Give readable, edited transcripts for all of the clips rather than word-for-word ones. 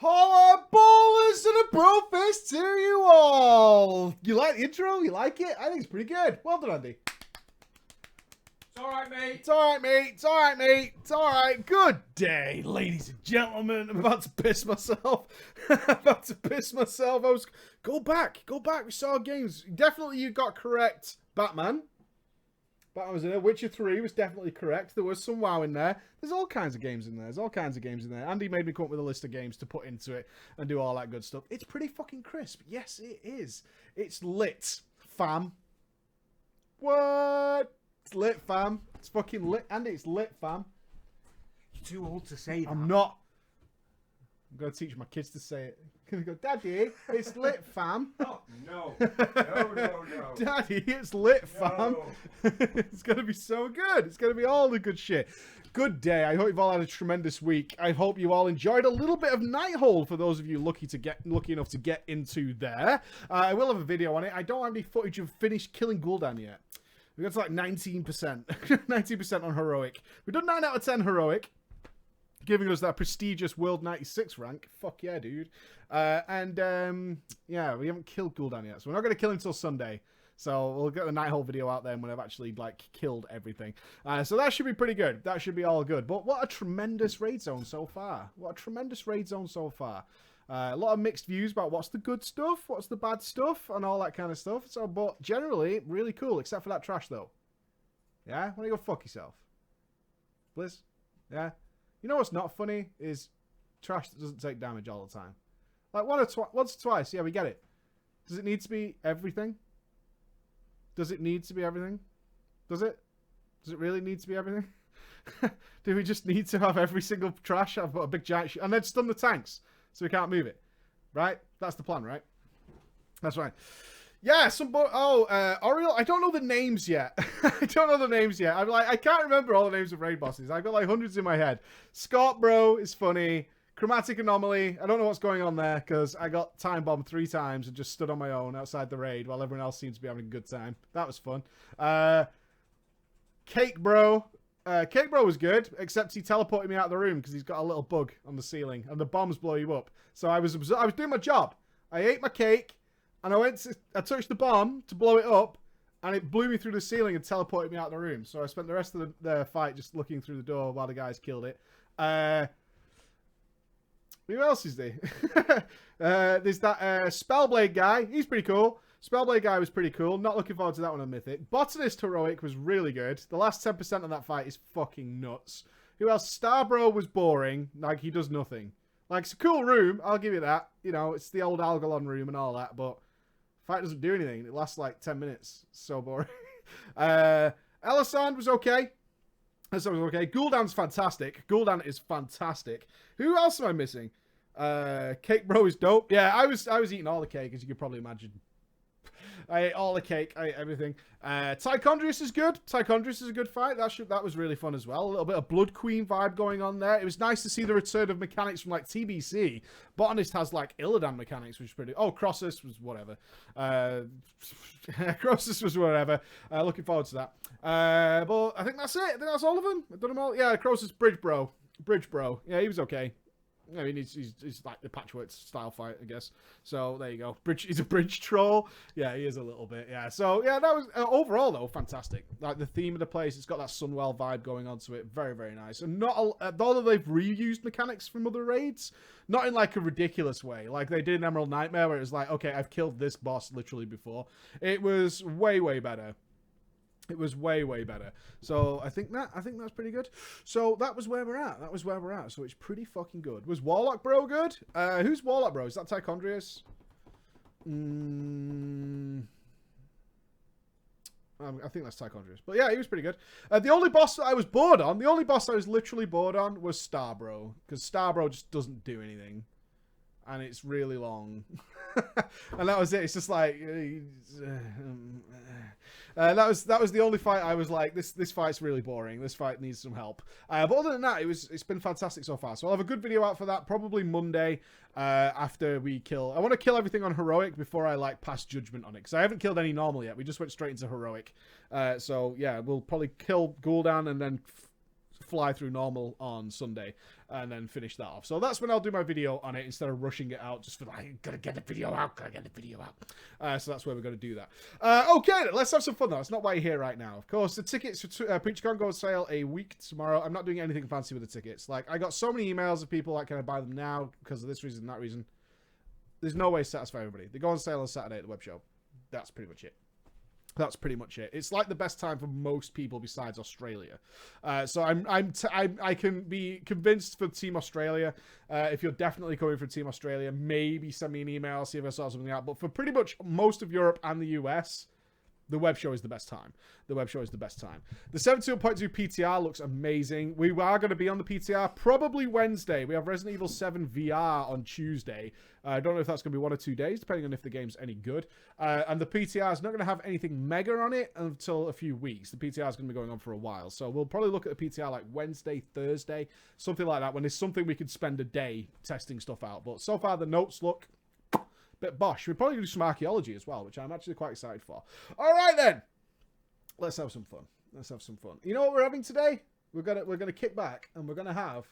Holla ballers and a bro fist to you all! You like the intro? You like it? I think it's pretty good. Well done, Andy. It's alright, mate. It's alright, mate. It's alright, mate. It's alright. Good day, ladies and gentlemen. I'm about to piss myself. Go back. We saw games. Definitely you got correct. Batman was in there. Witcher 3 was definitely correct. There was some WoW in there. There's all kinds of games in there. Andy made me come up with a list of games to put into it and do all that good stuff. It's pretty fucking crisp. Yes, it is. It's lit, fam. What? It's lit, fam. It's fucking lit. Andy, it's lit, fam. You're too old to say that. I'm not. I'm going to teach my kids to say it. Going to go, Daddy, it's lit, fam. Oh, no. No. Daddy, it's lit, fam. No. It's going to be so good. It's going to be all the good shit. Good day. I hope you've all had a tremendous week. I hope you all enjoyed a little bit of Nighthold for those of you lucky enough to get into there. I will have a video on it. I don't have any footage of finished killing Gul'dan yet. We got to like 19%. 19% on Heroic. We've done 9 out of 10 Heroic, giving us that prestigious World 96 rank. Fuck yeah, dude. Yeah, we haven't killed Gul'dan yet, so we're not going to kill him until Sunday. So we'll get the Nighthold video out then when I've actually, like, killed everything. So that should be pretty good. That should be all good. But what a tremendous raid zone so far. A lot of mixed views about what's the good stuff, what's the bad stuff, and all that kind of stuff. So, but generally, really cool, except for that trash, though. Yeah? Why don't you go fuck yourself? Blizz? Yeah? You know what's not funny is trash that doesn't take damage all the time. Like once or twice, yeah, we get it. Does it need to be everything? Does it need to be everything? Does it? Does it really need to be everything? Do we just need to have every single trash? I've got a big giant and then stun the tanks so we can't move it. Right? That's the plan, right? That's right. Yeah, Oriole, I don't know the names yet. I can't remember all the names of raid bosses. I've got like hundreds in my head. Scott Bro is funny. Chromatic Anomaly, I don't know what's going on there because I got time bombed 3 times and just stood on my own outside the raid while everyone else seems to be having a good time. That was fun. Cake Bro. Cake Bro was good, except he teleported me out of the room because he's got a little bug on the ceiling and the bombs blow you up. So I was doing my job. I ate my cake. And I touched the bomb to blow it up, and it blew me through the ceiling and teleported me out of the room. So I spent the rest of the fight just looking through the door while the guys killed it. Who else is there? There's that Spellblade guy. He's pretty cool. Spellblade guy was pretty cool. Not looking forward to that one on Mythic. Botanist Heroic was really good. The last 10% of that fight is fucking nuts. Who else? Starbro was boring. Like, he does nothing. Like, it's a cool room. I'll give you that. You know, it's the old Algalon room and all that, but fight doesn't do anything. It lasts like 10 minutes. So boring. Elisand was okay. Gul'dan's fantastic. Gul'dan is fantastic. Who else am I missing? Cake Bro is dope. Yeah, I was eating all the cake, as you could probably imagine. I ate all the cake. I ate everything. Tichondrius is good. Tichondrius is a good fight. That was really fun as well. A little bit of Blood Queen vibe going on there. It was nice to see the return of mechanics from like TBC. Botanist has like Illidan mechanics, which is pretty. Oh, Crossus was whatever. Crossus was whatever. Looking forward to that. But I think that's it. I think that's all of them. I've done them all. Yeah, Crossus Bridge Bro. Yeah, he was okay. I mean, he's like the Patchwork style fight, I guess. So there you go. He's a bridge troll. Yeah, he is a little bit. Yeah. So yeah, that was overall though fantastic. Like the theme of the place, it's got that Sunwell vibe going on to it. Very, very nice. And not although they've reused mechanics from other raids, not in like a ridiculous way, like they did in Emerald Nightmare, where it was like, okay, I've killed this boss literally before. It was way, way better. It was way, way better. So I think that's pretty good. So that was where we're at. So it's pretty fucking good. Was Warlock Bro good? Who's Warlock Bro? Is that Tichondrius? I think that's Tichondrius. But yeah, he was pretty good. The only boss that I was bored on, literally bored on, was Starbro. Because Starbro just doesn't do anything. And it's really long. And that was it. It's just like... that was the only fight I was like, this fight's really boring. This fight needs some help. But other than that, it's been fantastic so far. So I'll have a good video out for that probably Monday after we kill. I want to kill everything on Heroic before I like pass judgment on it. Because I haven't killed any normal yet. We just went straight into Heroic. So yeah, we'll probably kill Gul'dan and then fly through normal on Sunday and then finish that off. So that's when I'll do my video on it instead of rushing it out just for like, gotta get the video out. So that's where we're going to do that. Okay, let's have some fun though. That's not why you're here right now. Of course, the tickets for PreacherCon go on sale a week tomorrow. I'm not doing anything fancy with the tickets. Like, I got so many emails of people like, can I buy them now because of this reason, that reason. There's no way to satisfy everybody. They go on sale on Saturday at the web show. That's pretty much it. That's pretty much it. It's like the best time for most people besides Australia. So I can be convinced for Team Australia. If you're definitely coming for Team Australia, maybe send me an email, see if I sort something out. But for pretty much most of Europe and the US, the web show is the best time. The web show is the best time. The 7.2 PTR looks amazing. We are going to be on the PTR probably Wednesday. We have Resident Evil 7 VR on Tuesday. I don't know if that's going to be 1 or 2 days, depending on if the game's any good. And the PTR is not going to have anything mega on it until a few weeks. The PTR is going to be going on for a while. So we'll probably look at the PTR like Wednesday, Thursday, something like that, when there's something we could spend a day testing stuff out. But so far, the notes look bit bosh. We're probably going to do some archaeology as well, which I'm actually quite excited for. All right, then. Let's have some fun. Let's have some fun. You know what we're having today? We're gonna kick back and we're gonna have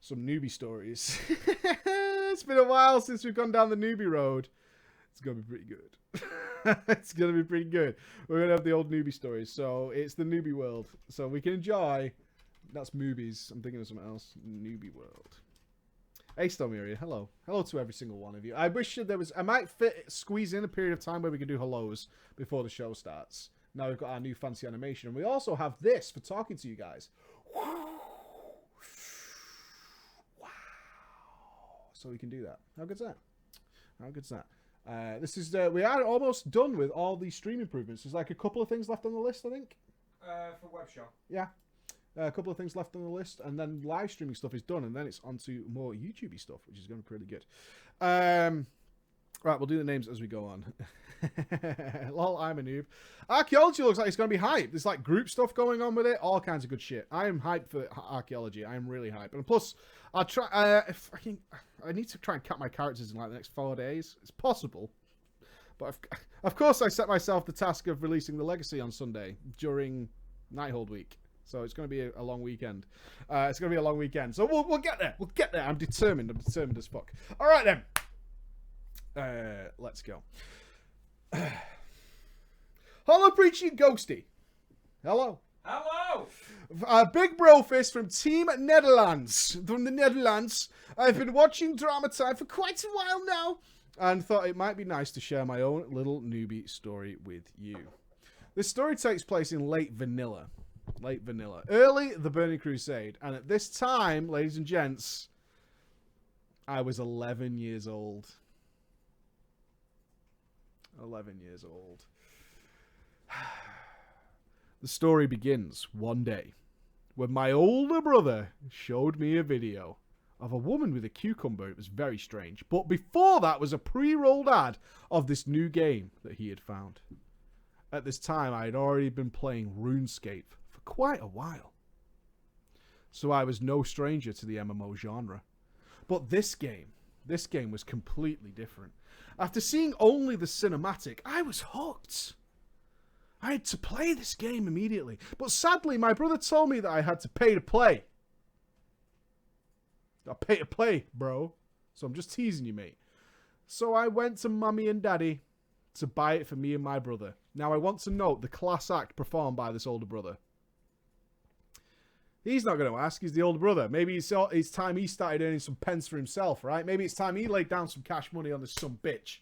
some newbie stories. It's been a while since we've gone down the newbie road. It's gonna be pretty good. It's gonna be pretty good. We're gonna have the old newbie stories. So it's the newbie world. So we can enjoy. That's movies. I'm thinking of something else. Newbie world. Hey, Stomiria, hello. Hello to every single one of you. I wish there was... I might squeeze in a period of time where we can do hellos before the show starts. Now we've got our new fancy animation. And we also have this for talking to you guys. Wow. So we can do that. How good's that? How good's that? This is... we are almost done with all the stream improvements. There's like a couple of things left on the list, I think. For web show. Yeah. A couple of things left on the list, and then live streaming stuff is done, and then it's on to more YouTube-y stuff, which is going to be pretty good. Right, we'll do the names as we go on. Lol, I'm a noob. Archaeology looks like it's going to be hype. There's like group stuff going on with it, all kinds of good shit. I am hyped for archaeology. I am really hyped. And plus, I'll try. If I need to try and cut my characters in like the next 4 days. It's possible. But of course, I set myself the task of releasing the Legacy on Sunday during Nighthold week. So it's going to be a long weekend. It's going to be a long weekend. So we'll get there. We'll get there. I'm determined. I'm determined as fuck. All right, then. Let's go. Hello, Preaching Ghosty. Hello. Hello! Big Bro Fist from Team Netherlands. From the Netherlands. I've been watching Drama Time for quite a while now and thought it might be nice to share my own little newbie story with you. This story takes place in late vanilla. Early the Burning Crusade. And at this time, ladies and gents, I was 11 years old. 11 years old. The story begins one day when my older brother showed me a video of a woman with a cucumber. It was very strange. But before that was a pre-rolled ad of this new game that he had found. At this time, I had already been playing RuneScape for quite a while. So I was no stranger to the MMO genre. But this game was completely different. After seeing only the cinematic, I was hooked. I had to play this game immediately. But sadly, my brother told me that I had to pay to play. I pay to play, bro. So I'm just teasing you, mate. So I went to Mummy and Daddy to buy it for me and my brother. Now I want to note the class act performed by this older brother. He's not going to ask. He's the older brother. Maybe it's time he started earning some pence for himself, right? Maybe it's time he laid down some cash money on this some bitch.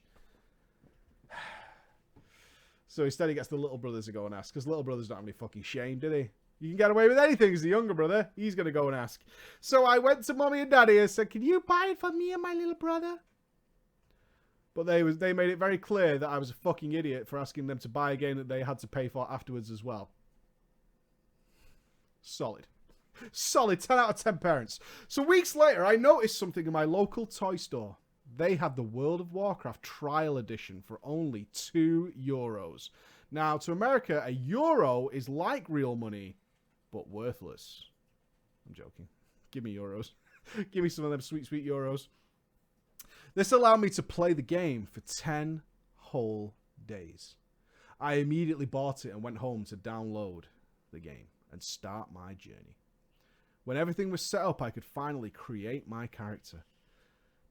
So instead he gets the little brothers to go and ask. Because little brothers don't have any fucking shame, do they? You can get away with anything as the younger brother. He's going to go and ask. So I went to Mummy and Daddy and said, can you buy it for me and my little brother? But they made it very clear that I was a fucking idiot for asking them to buy a game that they had to pay for afterwards as well. Solid. Solid 10 out of 10 parents. So weeks later, I noticed something in my local toy store. They had the World of Warcraft Trial Edition for only €2. Now, to America, a euro is like real money, but worthless. I'm joking. Give me euros. Give me some of them sweet, sweet euros. This allowed me to play the game for 10 whole days. I immediately bought it and went home to download the game and start my journey. When everything was set up, I could finally create my character.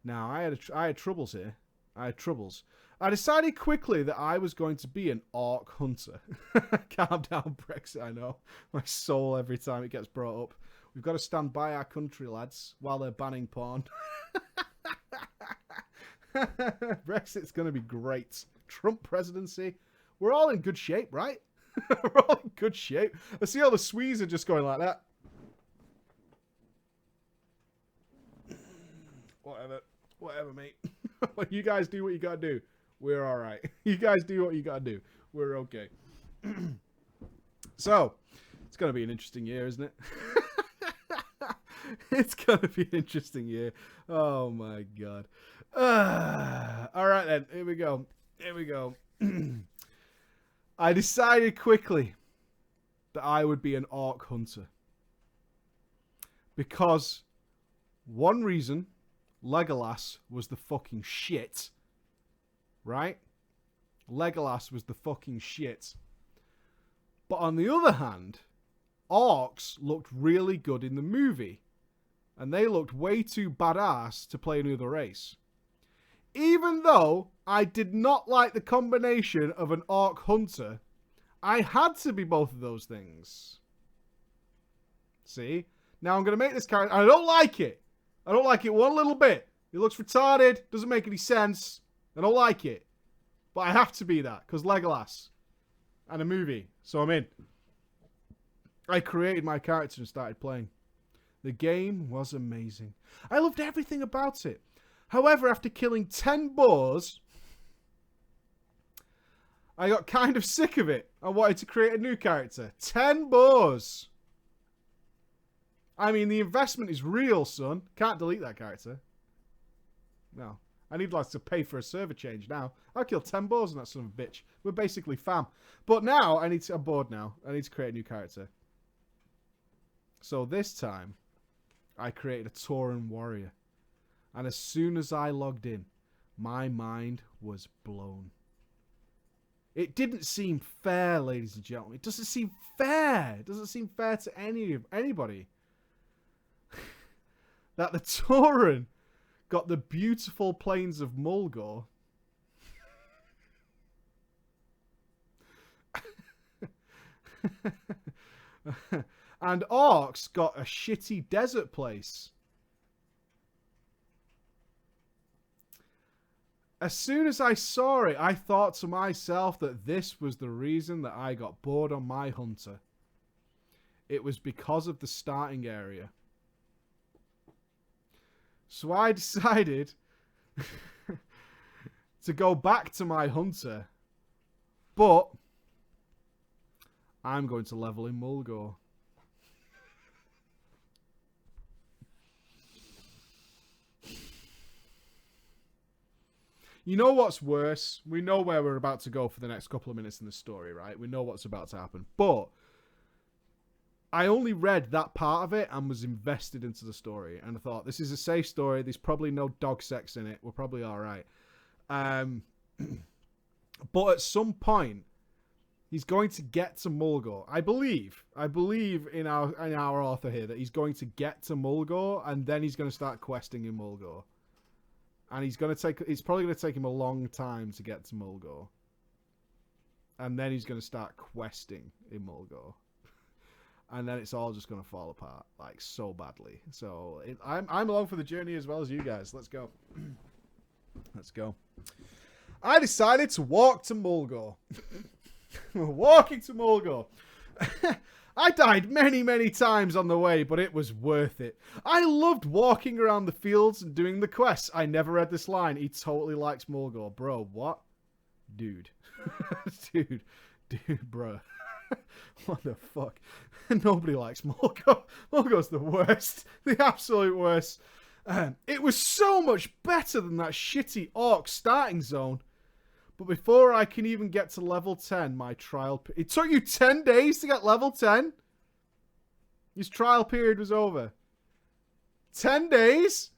Now, I had troubles here. I decided quickly that I was going to be an orc hunter. Calm down, Brexit, I know. My soul every time it gets brought up. We've got to stand by our country, lads, while they're banning porn. Brexit's going to be great. Trump presidency. We're all in good shape, right? We're all in good shape. I see all the Swedes are just going like that. Whatever, mate. You guys do what you gotta do. We're all right. You guys do what you gotta do. We're okay. So, it's gonna be an interesting year, isn't it? It's gonna be an interesting year. Oh my god. All right then. Here we go. I decided quickly that I would be an orc hunter because one reason. Legolas was the fucking shit. Right? Legolas was the fucking shit. But on the other hand, orcs looked really good in the movie. And they looked way too badass to play another race. Even though I did not like the combination of an orc hunter, I had to be both of those things. See? Now I'm going to make this character... I don't like it. I don't like it one little bit. It looks retarded. Doesn't make any sense. I don't like it. But I have to be that. Because Legolas. And a movie. So I'm in. I created my character and started playing. The game was amazing. I loved everything about it. However, after killing 10 boars, I got kind of sick of it. I wanted to create a new character. 10 boars. I mean, the investment is real, son. Can't delete that character. No. I need like to pay for a server change now. I killed 10 boars on that son of a bitch. We're basically fam. But now, I'm bored now. I need to create a new character. So this time, I created a Tauren warrior. And as soon as I logged in, my mind was blown. It didn't seem fair, ladies and gentlemen. It doesn't seem fair. It doesn't seem fair to anybody. That the Tauren got the beautiful plains of Mulgore. And orcs got a shitty desert place. As soon as I saw it, I thought to myself that this was the reason that I got bored on my hunter. It was because of the starting area. So I decided to go back to my hunter. But I'm going to level in Mulgore. You know what's worse? We know where we're about to go for the next couple of minutes in the story, right? We know what's about to happen. But I only read that part of it and was invested into the story. And I thought, this is a safe story. There's probably no dog sex in it. We're probably all right. But at some point, he's going to get to Mulgore. I believe in our author here that he's going to get to Mulgore and then he's going to start questing in Mulgore. And it's probably going to take him a long time to get to Mulgore. And then he's going to start questing in Mulgore. And then it's all just going to fall apart, like, so badly. So, I'm along for the journey as well as you guys. Let's go. Let's go. I decided to walk to Mulgore. Walking to Mulgore. I died many, many times on the way, but it was worth it. I loved walking around the fields and doing the quests. I never read this line. He totally likes Mulgore. Bro, what? Dude. Dude, bro. What the fuck? Nobody likes Mulgore. Mulgore's the worst. The absolute worst. It was so much better than that shitty orc starting zone. But before I can even get to level 10, my trial... It took you 10 days to get level 10? His trial period was over. 10 days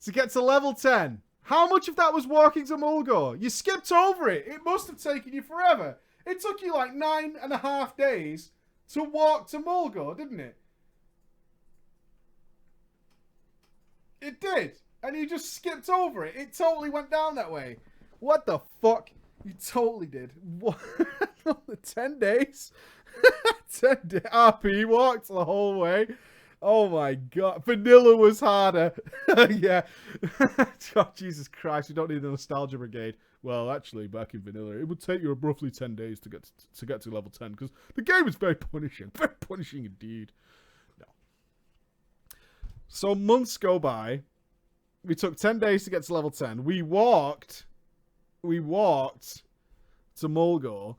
to get to level 10. How much of that was walking to Mulgore? You skipped over it. It must have taken you forever. It took you like 9.5 days to walk to Mulgo, didn't it? It did. And you just skipped over it. It totally went down that way. What the fuck? You totally did. What? 10 days? 10 days. RP walked the whole way. Oh my god. Vanilla was harder. Yeah. Oh, Jesus Christ. We don't need the nostalgia brigade. Well, actually, back in vanilla, it would take you roughly 10 days to get to level 10 because the game is very punishing. Very punishing indeed. No. So months go by. We took 10 days to get to level 10. We walked to Mulgo.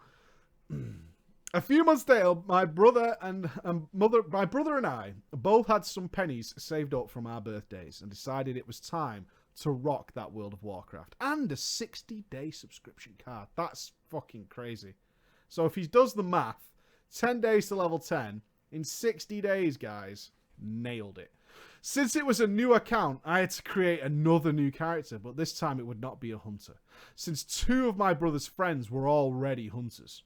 A few months later, my brother and I both had some pennies saved up from our birthdays and decided it was time to rock that World of Warcraft. And a 60-day subscription card. That's fucking crazy. So if he does the math, 10 days to level 10, in 60 days, guys, nailed it. Since it was a new account, I had to create another new character, but this time it would not be a hunter, since 2 of my brother's friends were already hunters.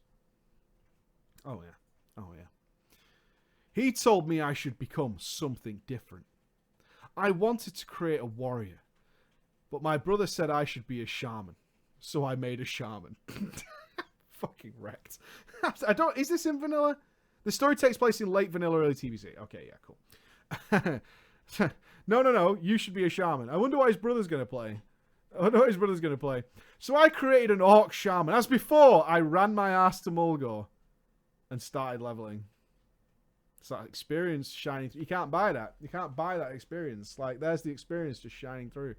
Oh yeah. Oh yeah. He told me I should become something different. I wanted to create a warrior, but my brother said I should be a shaman, so I made a shaman. Fucking wrecked. Is this in vanilla? The story takes place in late vanilla, early TBC. Okay, yeah, cool. No. You should be a shaman. I wonder what his brother's going to play. So I created an orc shaman. As before, I ran my ass to Mulgo and started leveling. It's that experience shining through. You can't buy that. You can't buy that experience. Like, there's the experience just shining through.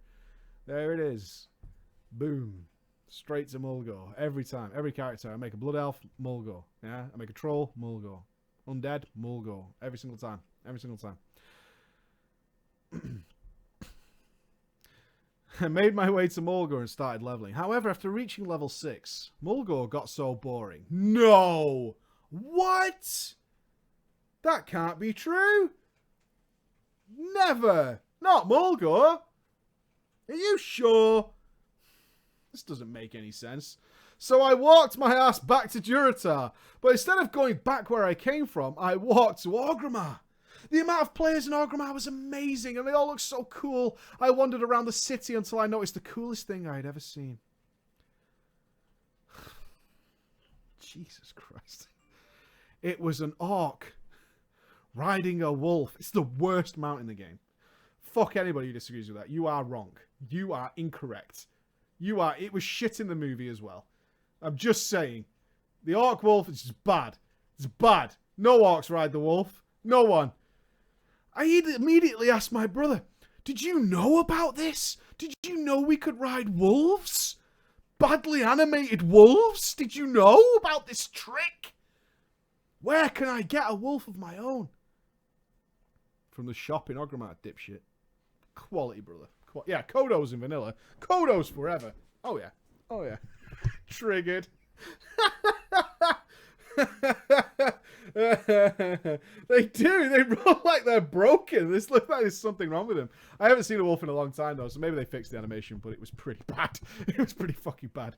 There it is. Boom. Straight to Mulgo. Every time. Every character. I make a blood elf, Mulgo. Yeah? I make a troll, Mulgo. Undead, Mulgo. Every single time. Every single time. I made my way to Mulgo and started leveling. However, after reaching level 6, Mulgo got so boring. No! What? That can't be true. Never. Not Mulgo. Are you sure? This doesn't make any sense. So I walked my ass back to Durotar, but instead of going back where I came from, I walked to Orgrimmar. The amount of players in Orgrimmar was amazing, and they all looked so cool. I wandered around the city until I noticed the coolest thing I had ever seen. Jesus Christ. It was an orc riding a wolf. It's the worst mount in the game. Fuck anybody who disagrees with that. You are wrong. You are incorrect. It was shit in the movie as well. I'm just saying. The orc wolf is just bad. It's bad. No orcs ride the wolf. No one. I immediately asked my brother, did you know about this? Did you know we could ride wolves? Badly animated wolves? Did you know about this trick? Where can I get a wolf of my own? From the shop in Orgrimmar, dipshit. Quality, brother. Yeah, Kodos in vanilla. Kodos forever. Oh, yeah. Oh, yeah. Triggered. They do. They roll like they're broken. This looks like there's something wrong with them. I haven't seen a wolf in a long time, though, so maybe they fixed the animation, but it was pretty bad. It was pretty fucking bad.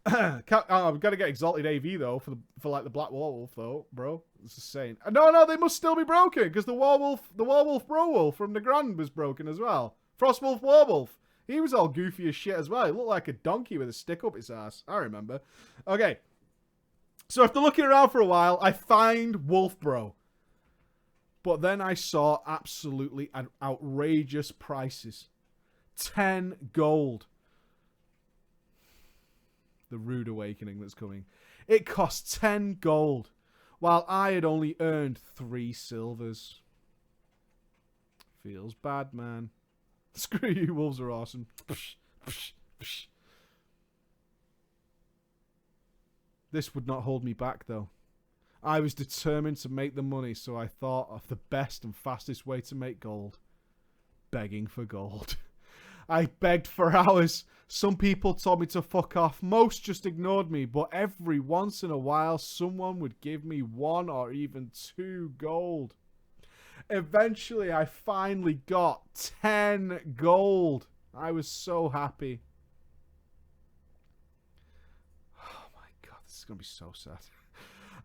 I've got to get Exalted AV, though, for like the Black Warwolf, though, bro. It's just saying. No, they must still be broken, because the Warwolf Bro Wolf from Nagrand was broken as well. Frostwolf Warwolf. He was all goofy as shit as well. He looked like a donkey with a stick up his ass. I remember. Okay. So after looking around for a while, I find Wolf Bro. But then I saw absolutely outrageous prices. 10 gold. The rude awakening that's coming. It cost 10 gold. While I had only earned 3 silvers. Feels bad, man. Screw you, wolves are awesome. Psh, psh, psh. This would not hold me back, though. I was determined to make the money, so I thought of the best and fastest way to make gold. Begging for gold. I begged for hours. Some people told me to fuck off. Most just ignored me, but every once in a while, someone would give me 1 or even 2 gold. Eventually, I finally got 10 gold. I was so happy. Oh my god, this is going to be so sad.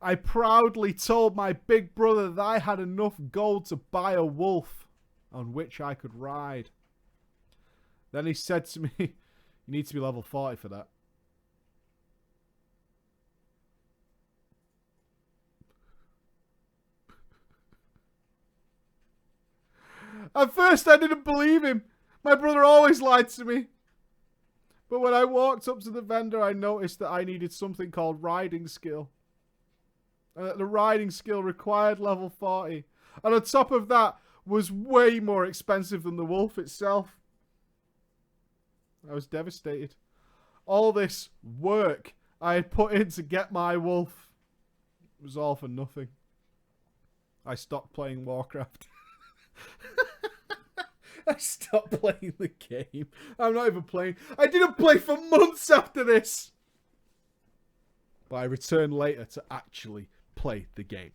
I proudly told my big brother that I had enough gold to buy a wolf on which I could ride. Then he said to me, you need to be level 40 for that. At first I didn't believe him. My brother always lied to me. But when I walked up to the vendor, I noticed that I needed something called riding skill. And that the riding skill required level 40. And on top of that, was way more expensive than the wolf itself. I was devastated. All this work I had put in to get my wolf was all for nothing. I stopped playing Warcraft. I stopped playing the game. I'm not even playing. I didn't play for months after this. But I returned later to actually play the game.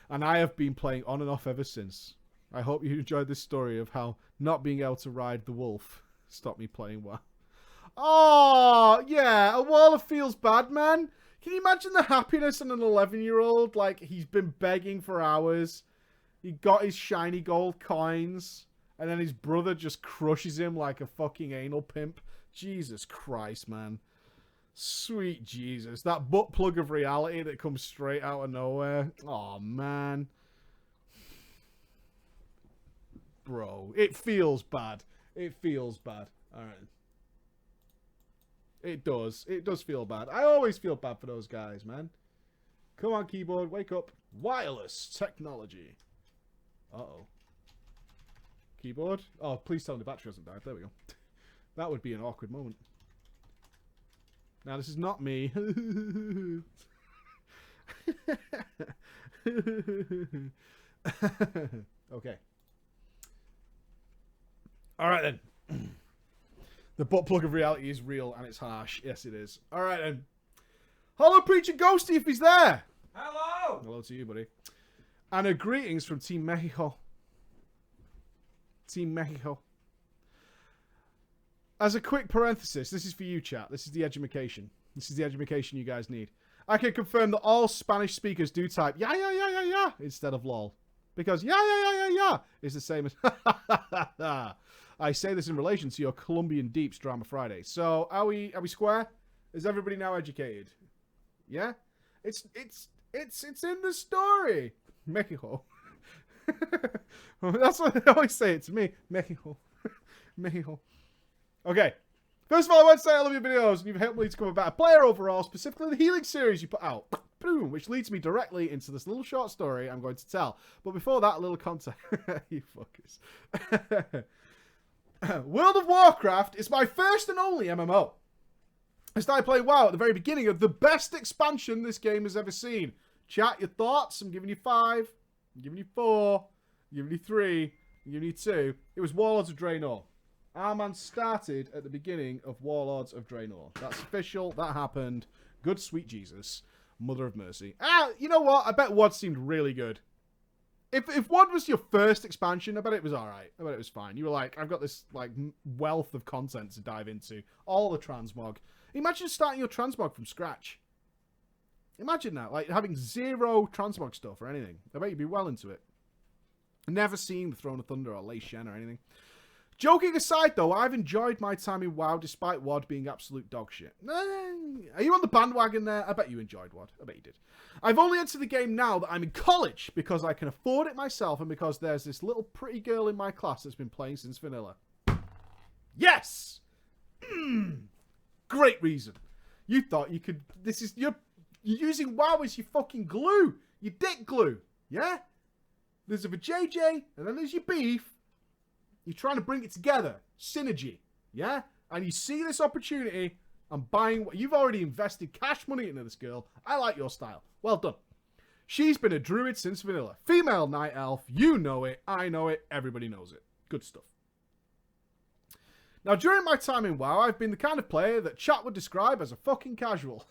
And I have been playing on and off ever since. I hope you enjoyed this story of how not being able to ride the wolf stopped me playing WoW. Oh, yeah. A Waller feels bad, man. Can you imagine the happiness on an 11-year-old? Like, he's been begging for hours. He got his shiny gold coins. And then his brother just crushes him like a fucking anal pimp. Jesus Christ, man. Sweet Jesus. That butt plug of reality that comes straight out of nowhere. Oh, man. Bro, it feels bad. It feels bad. Alright. It does. It does feel bad. I always feel bad for those guys, man. Come on, keyboard. Wake up. Wireless technology. Uh-oh. Keyboard? Oh, please tell me the battery hasn't died. There we go. That would be an awkward moment. Now, this is not me. Okay. Alright then. The butt plug of reality is real and it's harsh. Yes, it is. Alright then. Hello, Preacher Ghosty, if he's there. Hello! Hello to you, buddy. And greetings from Team Mexico. Team Mexico. As a quick parenthesis, this is for you, chat. This is the education. This is the education you guys need. I can confirm that all Spanish speakers do type yeah instead of lol. Because yeah is the same as I say this in relation to your Colombian Deeps Drama Friday. So are we square? Is everybody now educated? Yeah? It's in the story. Mexico. That's what they always say it to me. Mexico. Mexico. Okay. First of all, I want to say I love your videos and you've helped me to become a better player overall, specifically the healing series you put out. Boom, which leads me directly into this little short story I'm going to tell. But before that, a little context. You fuckers. World of Warcraft is my first and only MMO. I started playing WoW at the very beginning of the best expansion this game has ever seen. Chat your thoughts. I'm giving you 5. I'm giving you 4. I'm giving you 3. I'm giving you 2. It was Warlords of Draenor. Our man started at the beginning of Warlords of Draenor. That's official. That happened. Good sweet Jesus. Mother of mercy. You know what? I bet WoD seemed really good. If WoD was your first expansion, I bet it was alright. I bet it was fine. You were like, I've got this like wealth of content to dive into. All the transmog. Imagine starting your transmog from scratch. Imagine that. Like having 0 transmog stuff or anything. I bet you'd be well into it. Never seen the Throne of Thunder or Lei Shen or anything. Joking aside, though, I've enjoyed my time in WoW despite WoD being absolute dog shit. Are you on the bandwagon there? I bet you enjoyed WoD. I bet you did. I've only entered the game now that I'm in college because I can afford it myself and because there's this little pretty girl in my class that's been playing since vanilla. Yes! Great reason. You thought you could... You're using WoW as your fucking glue. Your dick glue. Yeah? There's a JJ and then there's your beef. You're trying to bring it together. Synergy. Yeah? And you see this opportunity. I'm buying what you've already invested cash money into this girl. I like your style. Well done. She's been a druid since vanilla. Female night elf. You know it. I know it. Everybody knows it. Good stuff. Now, during my time in WoW, I've been the kind of player that chat would describe as a fucking casual.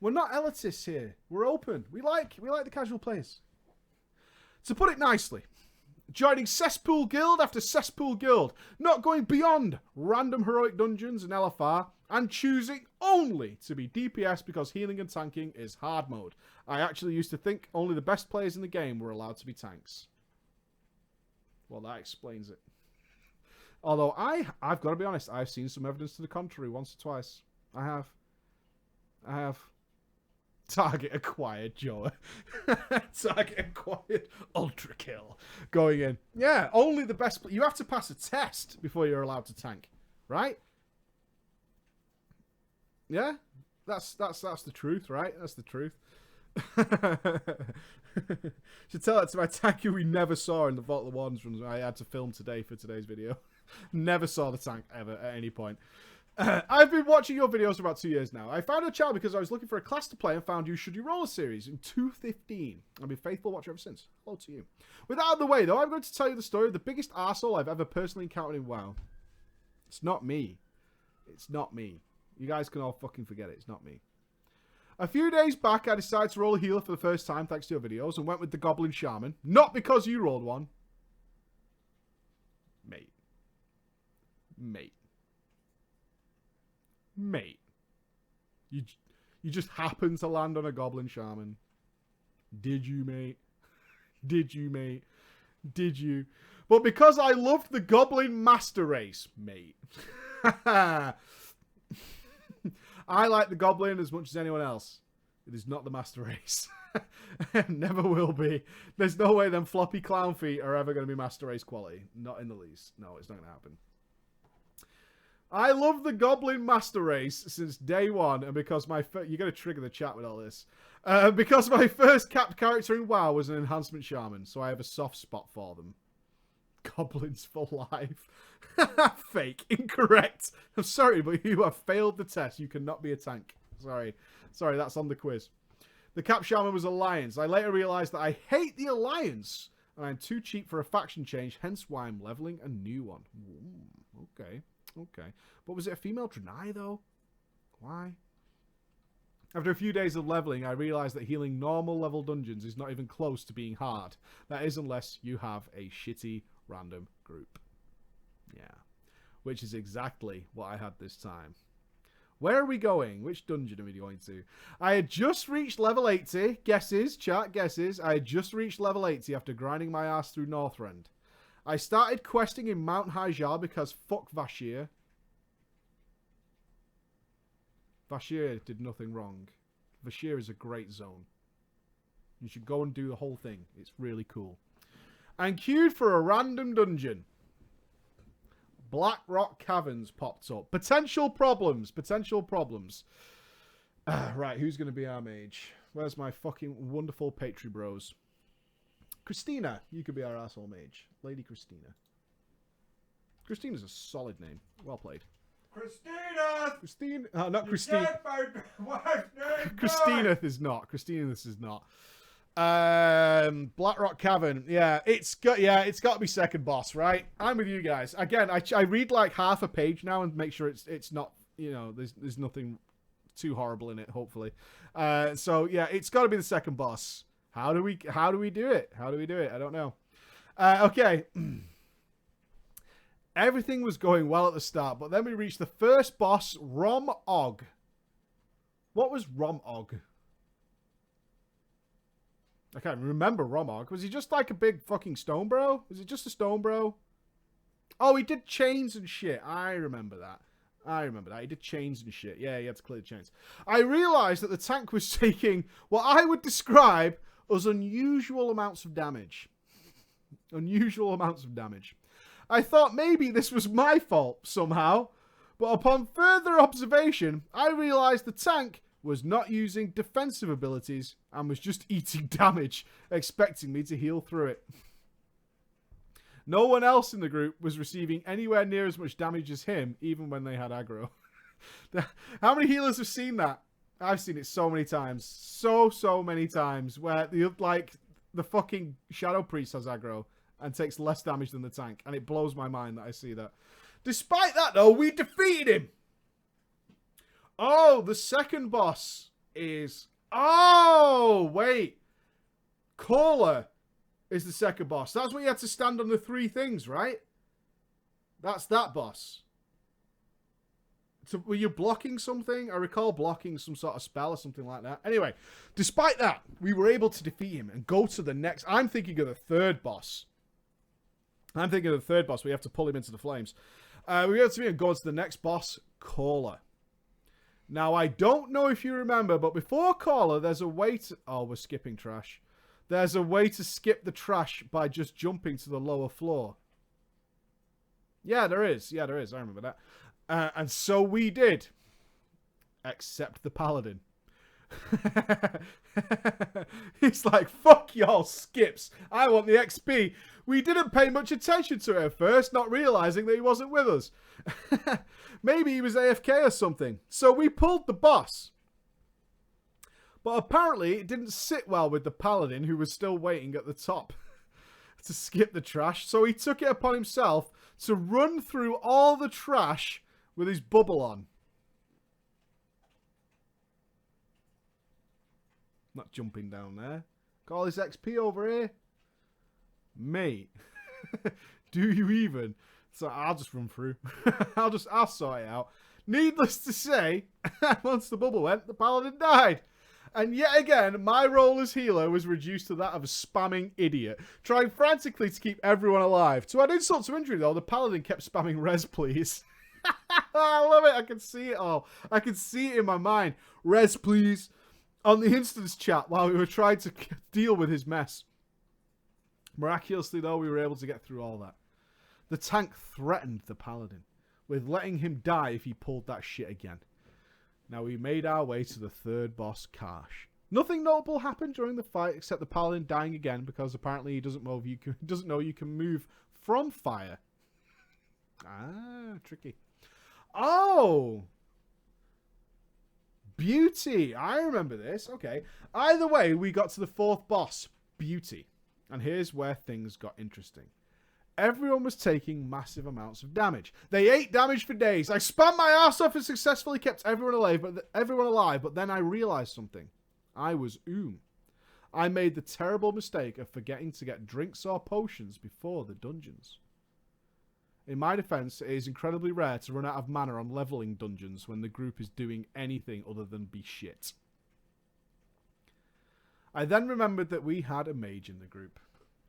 We're not elitists here. We're open. We like the casual players. To put it nicely, joining cesspool guild after cesspool guild, not going beyond random heroic dungeons and LFR, and choosing only to be DPS because healing and tanking is hard mode. I actually used to think only the best players in the game were allowed to be tanks. Well, that explains it. Although I've got to be honest, I've seen some evidence to the contrary once or twice. I have. Target acquired, Joe. Target acquired. Ultra kill. Going in. Yeah, only the best. You have to pass a test before you're allowed to tank. Right? Yeah? That's the truth, right? That's the truth. Should tell that to my tanker we never saw in the Vault of the Wands runs I had to film today for today's video. Never saw the tank ever at any point. I've been watching your videos for about 2 years now. I found a channel because I was looking for a class to play and found you Should You Roll a series in 2.15. I've been a faithful watcher ever since. Hello to you. With that out of the way, though, I'm going to tell you the story of the biggest arsehole I've ever personally encountered in WoW. It's not me. It's not me. You guys can all fucking forget it. It's not me. A few days back, I decided to roll a healer for the first time thanks to your videos and went with the Goblin Shaman. Not because you rolled one. Mate. You just happened to land on a Goblin Shaman. Did you, mate? Did you, mate? Did you? But because I loved the Goblin Master Race, mate. I like the Goblin as much as anyone else. It is not the Master Race. Never will be. There's no way them floppy clown feet are ever going to be Master Race quality. Not in the least. No, it's not going to happen. I love the Goblin Master Race since day one, and because my you're going to trigger the chat with all this. Because my first capped character in WoW was an enhancement shaman, so I have a soft spot for them. Goblins for life. Fake. Incorrect. I'm sorry, but you have failed the test. You cannot be a tank. Sorry, that's on the quiz. The cap shaman was Alliance. I later realized that I hate the Alliance, and I'm too cheap for a faction change, hence why I'm leveling a new one. Ooh, okay. But was it a female Draenei, though? Why? After a few days of leveling, I realized that healing normal level dungeons is not even close to being hard. That is unless you have a shitty random group. Yeah. Which is exactly what I had this time. Where are we going? Which dungeon are we going to? I had just reached level 80. Guesses, chat, guesses. I had just reached level 80 after grinding my ass through Northrend. I started questing in Mount Hyjal because fuck Vashj'ir. Vashj'ir did nothing wrong. Vashj'ir is a great zone. You should go and do the whole thing. It's really cool. And queued for a random dungeon. Black Rock Caverns popped up. Potential problems. Right, who's going to be our mage? Where's my fucking wonderful Patri bros? Christina, you could be our asshole mage. Lady Christina. Christina's a solid name. Well played. Christina! Not Christine. My wife's name. Christina is not. Blackrock Cavern. Yeah, it's got to be second boss, right? I'm with you guys. Again, I read like half a page now and make sure it's not, you know, there's nothing too horrible in it, hopefully. So yeah, it's got to be the second boss. How do we do it? I don't know. Okay. Everything was going well at the start, but then we reached the first boss, Rom Og. What was Rom Og? I can't remember Rom Og. Was he just like a big fucking stone bro? Was he just a stone bro? Oh, he did chains and shit. I remember that. He did chains and shit. Yeah, he had to clear the chains. I realized that the tank was taking what I would describe as unusual amounts of damage. I thought maybe this was my fault somehow, but upon further observation, I realized the tank was not using defensive abilities and was just eating damage, expecting me to heal through it. No one else in the group was receiving anywhere near as much damage as him, even when they had aggro. How many healers have seen that? I've seen it so many times. So many times, where the fucking Shadow Priest has aggro and takes less damage than the tank, and it blows my mind that I see that. Despite that, though, we defeated him! Oh, the second boss is... Oh, wait. Caller is the second boss. That's when you had to stand on the three things, right? That's that boss. So were you blocking something? I recall blocking some sort of spell or something like that. Anyway, despite that, we were able to defeat him and go to the next. I'm thinking of the third boss. We have to pull him into the flames. We were able to go to the next boss, Caller. Now, I don't know if you remember, but before Caller, there's a way to... Oh, we're skipping trash. There's a way to skip the trash by just jumping to the lower floor. Yeah, there is. I remember that. And so we did. Except the paladin. He's like, fuck y'all skips. I want the XP. We didn't pay much attention to it at first, not realizing that he wasn't with us. Maybe he was AFK or something. So we pulled the boss. But apparently it didn't sit well with the paladin, who was still waiting at the top to skip the trash. So he took it upon himself to run through all the trash with his bubble on. Not jumping down there. Got all his XP over here. Mate. Do you even? So I'll just run through. I'll sort it out. Needless to say, once the bubble went, the paladin died. And yet again, my role as healer was reduced to that of a spamming idiot, trying frantically to keep everyone alive. To add insult to injury, though, the paladin kept spamming res, please. I love it. I can see it all. I can see it in my mind. Res, please. On the instance chat while we were trying to deal with his mess. Miraculously, though, we were able to get through all that. The tank threatened the paladin with letting him die if he pulled that shit again. Now, we made our way to the third boss, Karsh. Nothing notable happened during the fight except the paladin dying again because apparently he doesn't know you can move from fire. Ah, tricky. Oh! Beauty. I remember this. Okay. Either way, we got to the fourth boss, Beauty. And here's where things got interesting. Everyone was taking massive amounts of damage. They ate damage for days. I spammed my ass off and successfully kept everyone alive, but then I realized something. I was I made the terrible mistake of forgetting to get drinks or potions before the dungeons. In my defense, it is incredibly rare to run out of mana on leveling dungeons when the group is doing anything other than be shit. I then remembered that we had a mage in the group,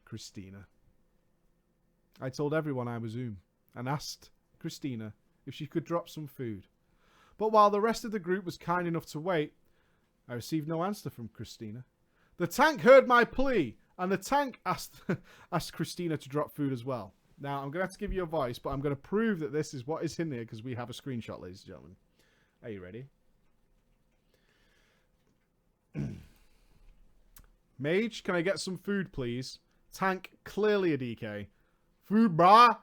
Christina. I told everyone I was and asked Christina if she could drop some food. But while the rest of the group was kind enough to wait, I received no answer from Christina. The tank heard my plea, and the tank asked Christina to drop food as well. Now, I'm going to have to give you a voice, but I'm going to prove that this is what is in there because we have a screenshot, ladies and gentlemen. Are you ready? Mage, can I get some food, please? Tank, clearly a DK. Food, brah.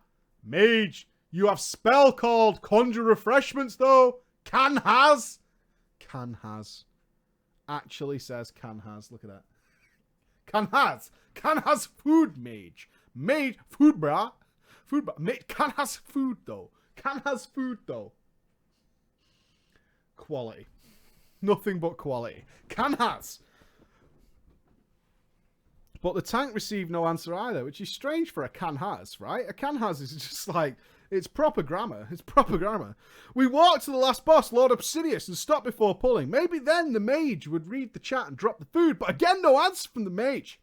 Mage, you have spell called Conjure Refreshments, though. Can has. Actually says can has. Look at that. Can has food, mage. Mage, food, brah. Food, brah. Mage, can has food, though. Quality. Nothing but quality. Can has. But the tank received no answer either, which is strange for a can has, right? A can has is just like, it's proper grammar. We walked to the last boss, Lord Obsidius, and stopped before pulling. Maybe then the mage would read the chat and drop the food, but again, no answer from the mage.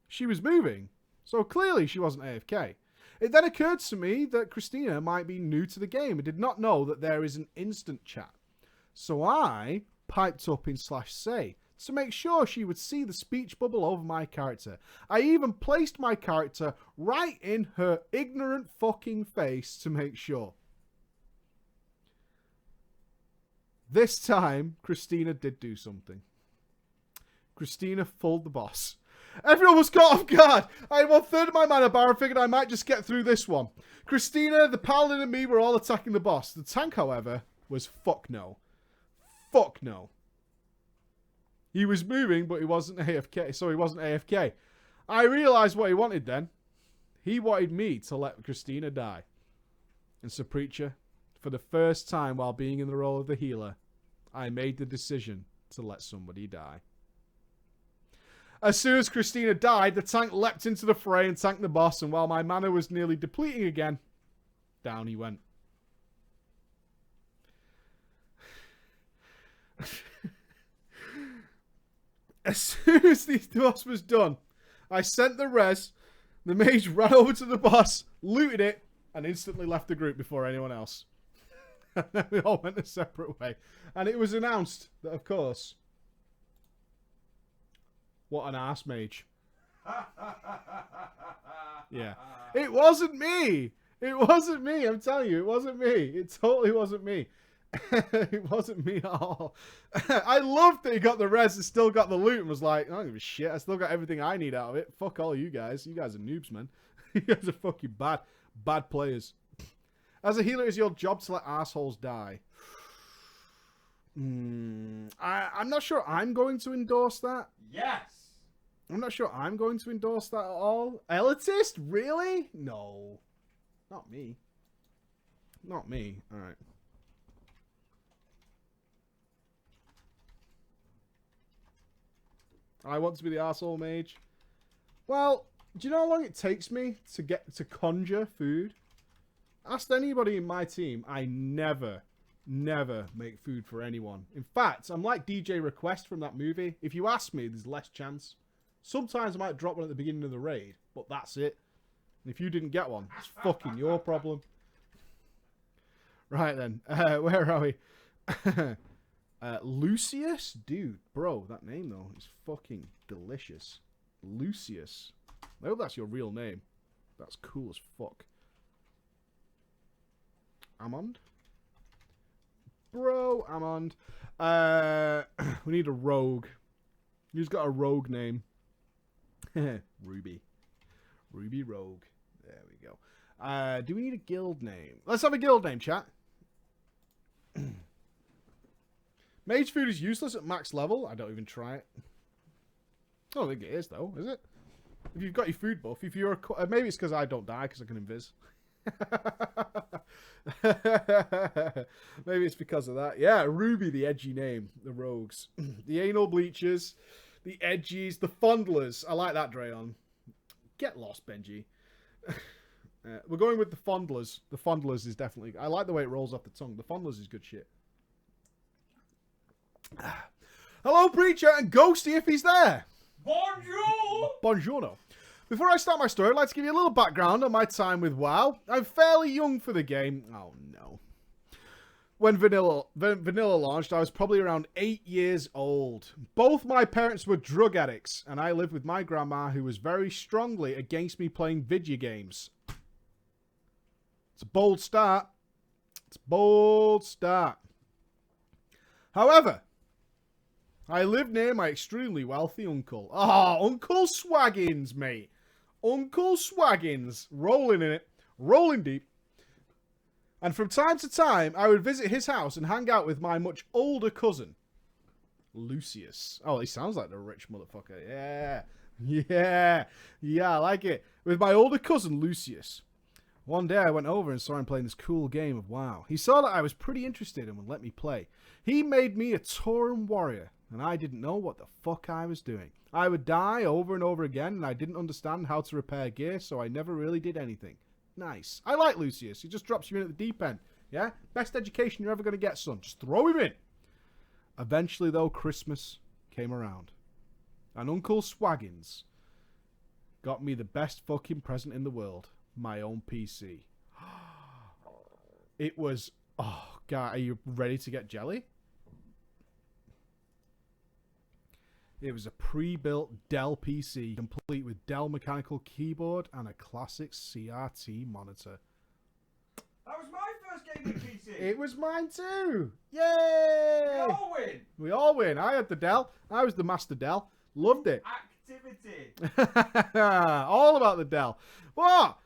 She was moving, so clearly she wasn't AFK. It then occurred to me that Christina might be new to the game and did not know that there is an instant chat. So I piped up in /say to make sure she would see the speech bubble over my character. I even placed my character right in her ignorant fucking face to make sure. This time, Christina did do something. Christina fooled the boss. Everyone was caught off guard. I had 1/3 of my mana bar and figured I might just get through this one. Christina, the paladin, and me were all attacking the boss. The tank, however, was fuck no. Fuck no. He was moving, but he wasn't AFK. So he wasn't AFK. I realised what he wanted then. He wanted me to let Christina die. And so, Preacher, for the first time while being in the role of the healer, I made the decision to let somebody die. As soon as Christina died, the tank leapt into the fray and tanked the boss, and while my mana was nearly depleting again, down he went. As soon as the boss was done, I sent the res. The mage ran over to the boss, looted it, and instantly left the group before anyone else. And then we all went a separate way. And it was announced that, of course, what an arse mage. Yeah. It wasn't me. It wasn't me. I'm telling you, it wasn't me. It totally wasn't me. It wasn't me at all. I loved that he got the res and still got the loot and was like, I don't give a shit. I still got everything I need out of it. Fuck all you guys. You guys are noobs, man. You guys are fucking bad players. As a healer, it's your job to let assholes die. I'm not sure I'm going to endorse that. Yes. I'm not sure I'm going to endorse that at all. Elitist? Really? No. Not me. Not me. Alright. I want to be the arsehole mage. Well, do you know how long it takes me to get to conjure food? Ask anybody in my team. I never make food for anyone. In fact, I'm like DJ Request from that movie. If you ask me, there's less chance. Sometimes I might drop one at the beginning of the raid, but that's it. And if you didn't get one, it's fucking your problem. Right then, where are we? Lucius? Dude, bro, that name though is fucking delicious. Lucius. I hope that's your real name. That's cool as fuck. Amond? Bro, Amond. We need a rogue. Who's got a rogue name? Ruby. Ruby Rogue. There we go. Do we need a guild name? Let's have a guild name, chat. Mage food is useless at max level. I don't even try it. I don't think it is, though, is it? If you've got your food buff, if you're a... maybe it's because I don't die, because I can invis. Maybe it's because of that. Yeah, Ruby, the edgy name. The rogues. The anal bleachers. The edgies. The fondlers. I like that, Drayon. Get lost, Benji. We're going with the fondlers. The fondlers is definitely... I like the way it rolls off the tongue. The fondlers is good shit. Hello, Preacher, and Ghosty if he's there. Bonjour. Buongiorno. Before I start my story, I'd like to give you a little background on my time with WoW. I'm fairly young for the game. Oh, no. When Vanilla launched, I was probably around 8 years old. Both my parents were drug addicts, and I lived with my grandma, who was very strongly against me playing video games. It's a bold start. It's a bold start. However, I live near my extremely wealthy uncle. Ah, Uncle Swaggins, mate. Uncle Swaggins. Rolling in it. Rolling deep. And from time to time, I would visit his house and hang out with my much older cousin, Lucius. Oh, he sounds like the rich motherfucker. Yeah. Yeah. Yeah, I like it. With my older cousin, Lucius. One day I went over and saw him playing this cool game of WoW. He saw that I was pretty interested and would let me play. He made me a Tauren warrior, and I didn't know what the fuck I was doing. I would die over and over again, and I didn't understand how to repair gear, so I never really did anything. Nice. I like Lucius. He just drops you in at the deep end. Yeah? Best education you're ever going to get, son. Just throw him in. Eventually, though, Christmas came around. And Uncle Swaggins got me the best fucking present in the world. My own PC. It was... Oh, God, are you ready to get jelly? It was a pre-built Dell PC, complete with Dell mechanical keyboard and a classic CRT monitor. That was my first gaming PC. It was mine too! Yay! We all win. We all win. I had the Dell. I was the master Dell. Loved it. Activity. All about the Dell. What?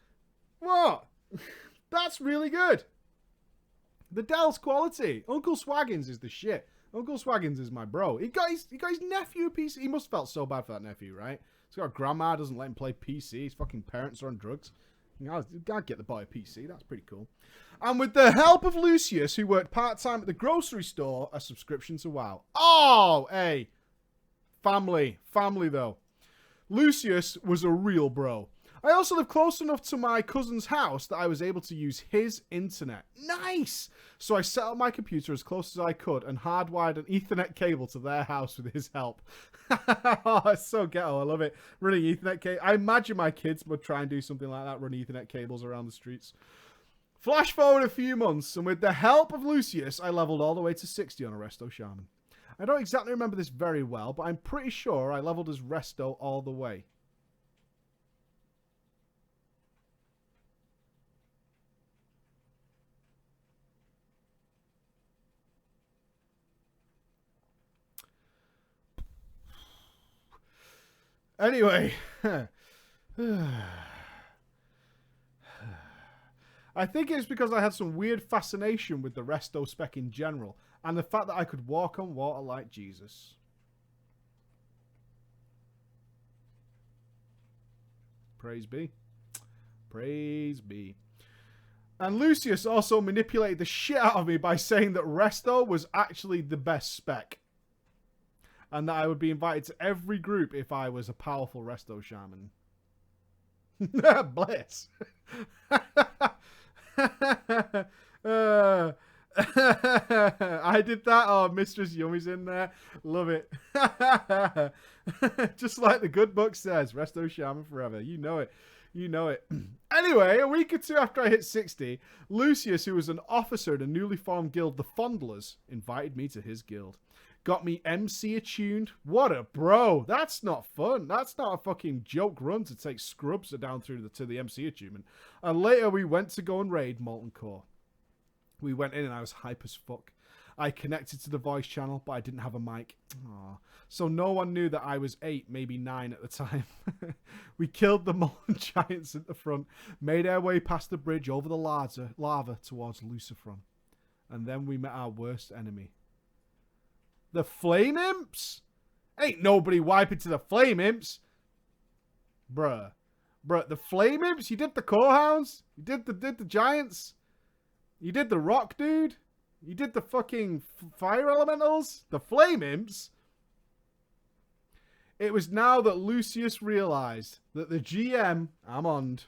What? That's really good. The Dell's quality. Uncle Swaggins is the shit. Uncle Swaggins is my bro. He got his nephew a PC. He must have felt so bad for that nephew, right? He's got a grandma doesn't let him play PC. His fucking parents are on drugs. I'd get the boy a PC. That's pretty cool. And with the help of Lucius, who worked part-time at the grocery store, a subscription to WoW. Oh, hey. Family. Family, though. Lucius was a real bro. I also live close enough to my cousin's house that I was able to use his internet. Nice! So I set up my computer as close as I could and hardwired an Ethernet cable to their house with his help. Oh, it's so ghetto. I love it. Running Ethernet cable. I imagine my kids would try and do something like that, run Ethernet cables around the streets. Flash forward a few months, and with the help of Lucius, I leveled all the way to 60 on a Resto Shaman. I don't exactly remember this very well, but I'm pretty sure I leveled as Resto all the way. Anyway, I think it's because I had some weird fascination with the Resto spec in general, and the fact that I could walk on water like Jesus. Praise be. Praise be. And Lucius also manipulated the shit out of me by saying that Resto was actually the best spec. And that I would be invited to every group if I was a powerful Resto Shaman. Bless. I did that. Oh, Mistress Yummy's in there. Love it. Just like the good book says, Resto Shaman forever. You know it. You know it. Anyway, a week or two after I hit 60, Lucius, who was an officer in a newly formed guild, the Fondlers, invited me to his guild. Got me MC attuned. What a bro. That's not fun. That's not a fucking joke run to take scrubs down through to the MC attunement. And later we went to go and raid Molten Core. We went in and I was hype as fuck. I connected to the voice channel, but I didn't have a mic. Aww. So no one knew that I was 8, maybe 9 at the time. We killed the Molten Giants at the front, made our way past the bridge over the lava towards Lucifron. And then we met our worst enemy. The Flame Imps? Ain't nobody wiping to the Flame Imps. Bruh, the Flame Imps? You did the Core Hounds? You did the Giants? You did the Rock Dude? You did the fucking Fire Elementals? The Flame Imps? It was now that Lucius realized that the GM, Amond,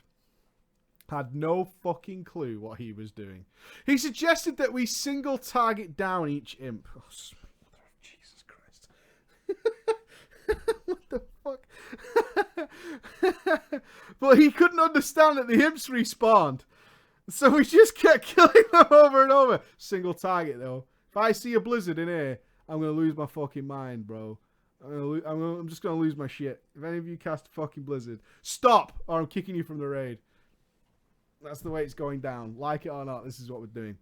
had no fucking clue what he was doing. He suggested that we single target down each imp. Oh, Jesus Christ. What the fuck? But he couldn't understand that the imps respawned. So we just kept killing them over and over. Single target, though. If I see a blizzard in here, I'm going to lose my fucking mind, bro. I'm just going to lose my shit. If any of you cast a fucking blizzard, stop, or I'm kicking you from the raid. That's the way it's going down. Like it or not, this is what we're doing.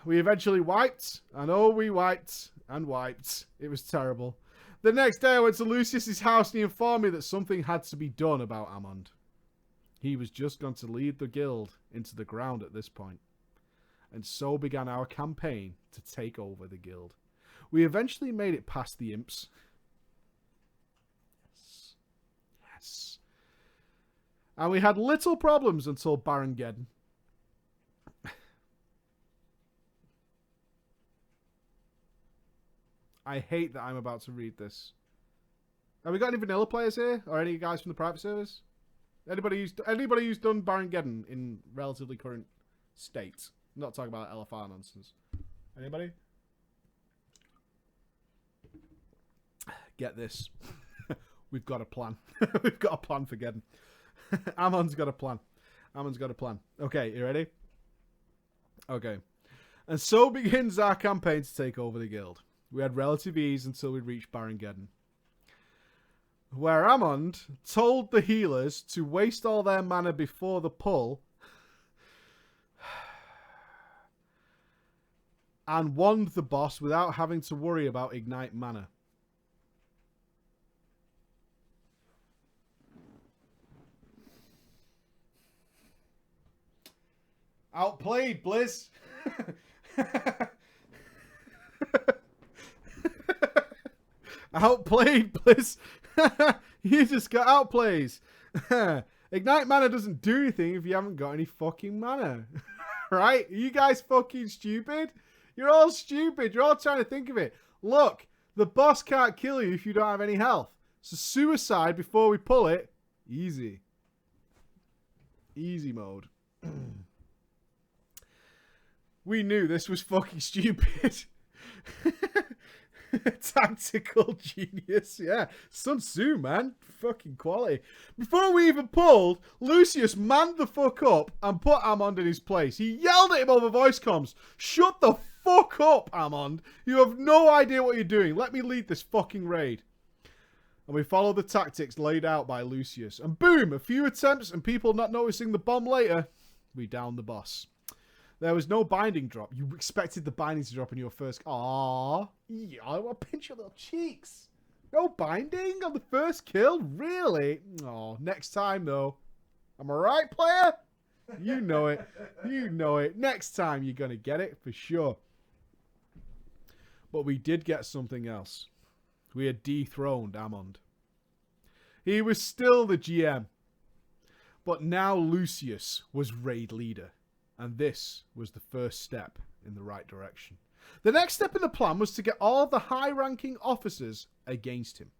We eventually wiped. I know we wiped and wiped. It was terrible. The next day I went to Lucius's house and he informed me that something had to be done about Amond. He was just going to lead the guild into the ground at this point. And so began our campaign to take over the guild. We eventually made it past the imps. Yes. Yes. And we had little problems until Barangeddon. I hate that I'm about to read this. Have we got any vanilla players here? Or any guys from the private service? Anybody who's done Barangeddon in relatively current state? I'm not talking about LFR nonsense. Anybody? Get this. We've got a plan. We've got a plan for Geddon. Amon's got a plan. Amon's got a plan. Okay, you ready? Okay. And so begins our campaign to take over the guild. We had relative ease until we reached Barangeddon, where Amond told the healers to waste all their mana before the pull and wand the boss without having to worry about ignite mana. Outplayed, Blizz. Outplayed, Blizz. You just got outplays. Ignite mana doesn't do anything if you haven't got any fucking mana. Right? Are you guys fucking stupid? You're all stupid. You're all trying to think of it. Look, the boss can't kill you if you don't have any health. So suicide before we pull it, easy. Easy mode. We knew this was fucking stupid. Tactical genius, yeah. Sun Tzu, man. Fucking quality. Before we even pulled, Lucius manned the fuck up and put Amond in his place. He yelled at him over voice comms. Shut the fuck up, Amond. You have no idea what you're doing. Let me lead this fucking raid. And we followed the tactics laid out by Lucius. And boom, a few attempts and people not noticing the bomb later, we downed the boss. There was no binding drop. You expected the binding to drop in your first... Aww. Yeah, I want to pinch your little cheeks. No binding on the first kill? Really? Oh, next time, though. Am I right, player? You know it. You know it. Next time, you're going to get it, for sure. But we did get something else. We had dethroned Amond. He was still the GM. But now Lucius was raid leader. And this was the first step in the right direction. The next step in the plan was to get all the high-ranking officers against him.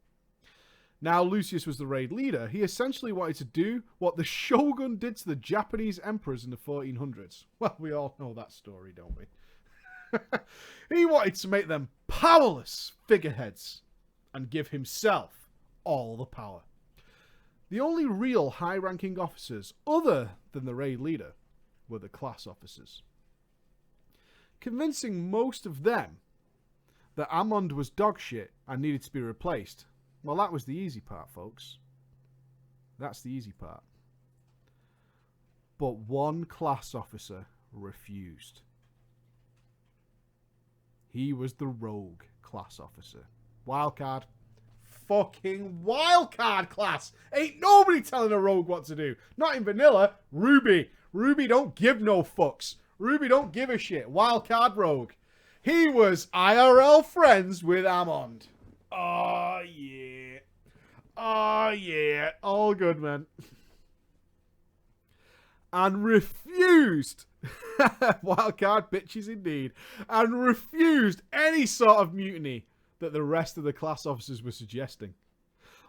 Now Lucius was the raid leader. He essentially wanted to do what the shogun did to the Japanese emperors in the 1400s. Well, we all know that story, don't we? He wanted to make them powerless figureheads and give himself all the power. The only real high-ranking officers other than the raid leader were the class officers. Convincing most of them that Amond was dogshit and needed to be replaced, well, that was the easy part, folks. That's the easy part. But one class officer refused. He was the rogue class officer. Wildcard. Fucking wildcard class. Ain't nobody telling a rogue what to do. Not in vanilla. Ruby. Ruby don't give no fucks. Ruby don't give a shit. Wildcard rogue. He was IRL friends with Amond. Oh, yeah. Oh, yeah. All good, man. And refused. Wildcard bitches indeed. And refused any sort of mutiny that the rest of the class officers were suggesting.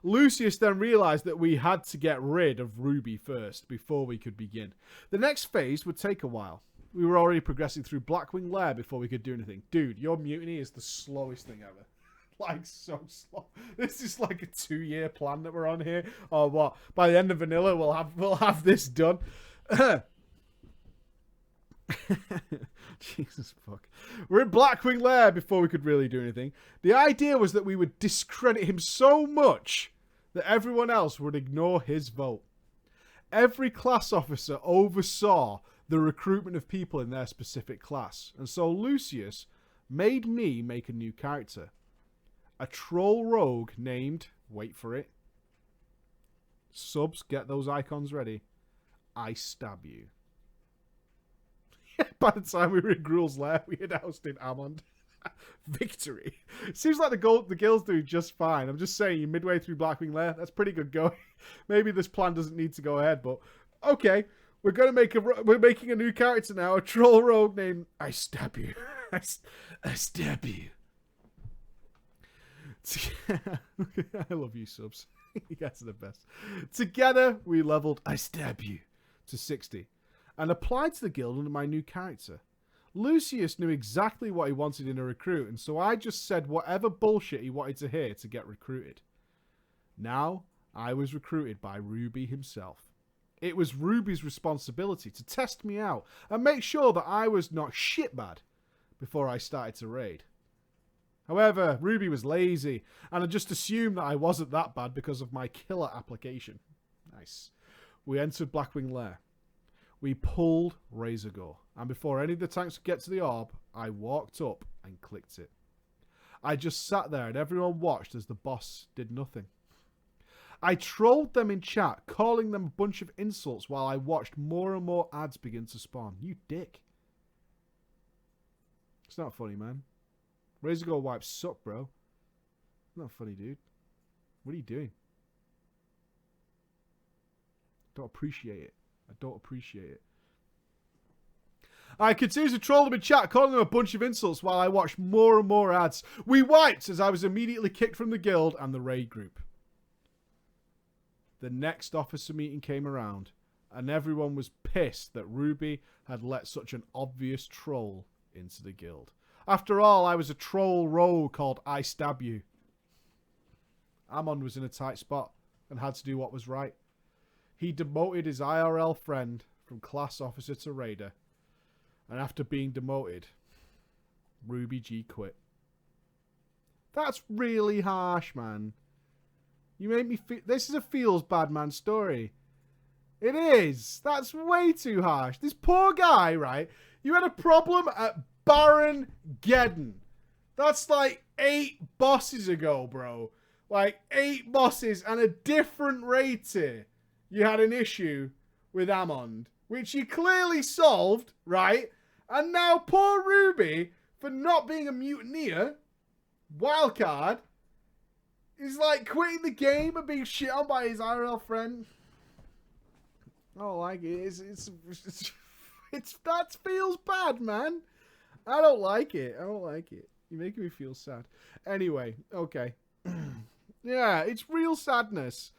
Lucius then realised that we had to get rid of Ruby first before we could begin. The next phase would take a while. We were already progressing through Blackwing Lair before we could do anything. Dude, your mutiny is the slowest thing ever. Like, so slow. This is like a 2-year plan that we're on here. Or what? By the end of vanilla, we'll have this done. Jesus fuck. We're in Blackwing Lair before we could really do anything. The idea was that we would discredit him so much that everyone else would ignore his vote. Every class officer oversaw the recruitment of people in their specific class. And so Lucius made me make a new character. A troll rogue named, wait for it, subs, get those icons ready, I Stab You. By the time we were in Gruul's Lair, we had ousted Amond. Victory. Seems like the guild's doing just fine. I'm just saying, you're midway through Blackwing Lair. That's pretty good going. Maybe this plan doesn't need to go ahead, but okay. We're making a new character now, a troll rogue named I Stab You. I Stab You. I love you, subs. You guys are the best. Together, we leveled I Stab You to 60 and applied to the guild under my new character. Lucius knew exactly what he wanted in a recruit, and so I just said whatever bullshit he wanted to hear to get recruited. Now, I was recruited by Ruby himself. It was Ruby's responsibility to test me out and make sure that I was not shit bad before I started to raid. However, Ruby was lazy, and I just assumed that I wasn't that bad because of my killer application. Nice. We entered Blackwing Lair. We pulled Razorgore, and before any of the tanks could get to the orb, I walked up and clicked it. I just sat there and everyone watched as the boss did nothing. I trolled them in chat, calling them a bunch of insults while I watched more and more ads begin to spawn. You dick. It's not funny, man. Razorgore wipes suck, bro. Not funny, dude. What are you doing? Don't appreciate it. I don't appreciate it. I continued to troll them in chat, calling them a bunch of insults while I watched more and more ads. We wiped as I was immediately kicked from the guild and the raid group. The next officer meeting came around. and everyone was pissed that Ruby had let such an obvious troll into the guild. After all, I was a troll rogue called I Stab You. Amon was in a tight spot and had to do what was right. He demoted his IRL friend from class officer to raider, and after being demoted, Ruby G quit. That's really harsh, man. You made me feel... This is a feels bad man story. It is. That's way too harsh. This poor guy, right? You had a problem at Baron Geddon. That's like 8 bosses ago, bro. Like 8 bosses and a different rater. You had an issue with Amon, which you clearly solved, right? And now poor Ruby, for not being a mutineer, wildcard, is like quitting the game and being shit on by his IRL friend. I don't like it. That feels bad, man. I don't like it. I don't like it. You're making me feel sad. Anyway, okay. Yeah, it's real sadness.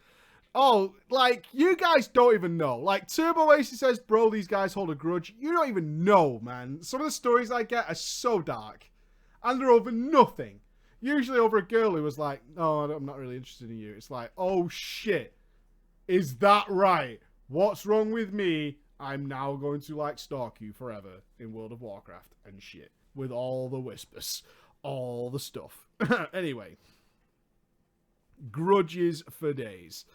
Oh, like, you guys don't even know. Like, Turbo Ace says, bro, these guys hold a grudge. You don't even know, man. Some of the stories I get are so dark. And they're over nothing. Usually over a girl who was like, no, I'm not really interested in you. It's like, oh, shit. Is that right? What's wrong with me? I'm now going to, like, stalk you forever in World of Warcraft and shit. With all the whispers. All the stuff. Anyway. Grudges for days.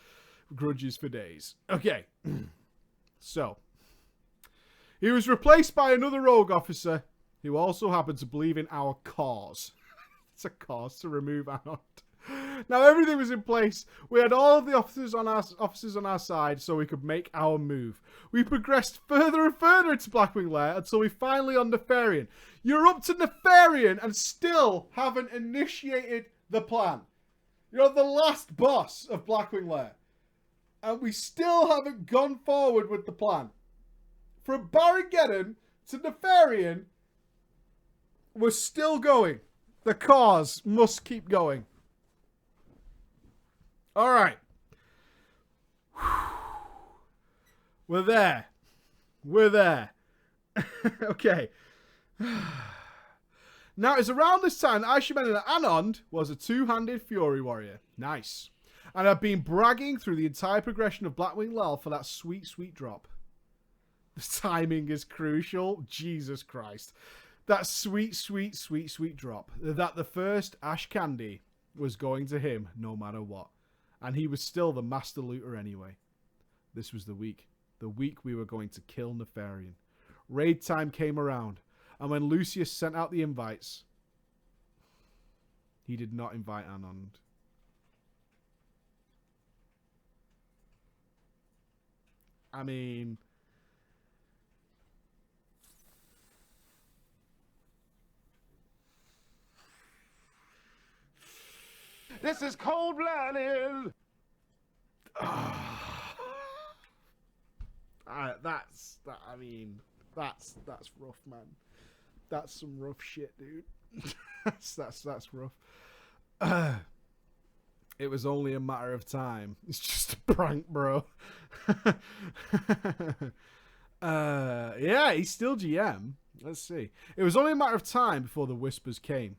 Grudges for days. Okay. So. He was replaced by another rogue officer who also happened to believe in our cause. It's a cause to remove Anand. Now everything was in place. We had all of the officers on our side so we could make our move. We progressed further and further into Blackwing Lair until we finally on Nefarian. You're up to Nefarian and still haven't initiated the plan. You're the last boss of Blackwing Lair. And we still haven't gone forward with the plan. From Baron Geddon to Nefarian, we're still going. The cause must keep going. Alright. We're there. We're there. Okay. Now, it's around this time that Aishimen and Anand was a two-handed Fury Warrior. Nice. And I've been bragging through the entire progression of Blackwing Lair for that sweet, sweet drop. The timing is crucial. Jesus Christ. That sweet, sweet, sweet, sweet drop. That the first Ash Candy was going to him no matter what. And he was still the master looter anyway. This was the week. The week we were going to kill Nefarian. Raid time came around. And when Lucius sent out the invites, he did not invite Anand. I mean... This is cold-blooded. That's rough, man. That's some rough shit, dude. that's rough. It was only a matter of time. It's just a prank, bro. Yeah, he's still GM. Let's see. It was only a matter of time before the whispers came.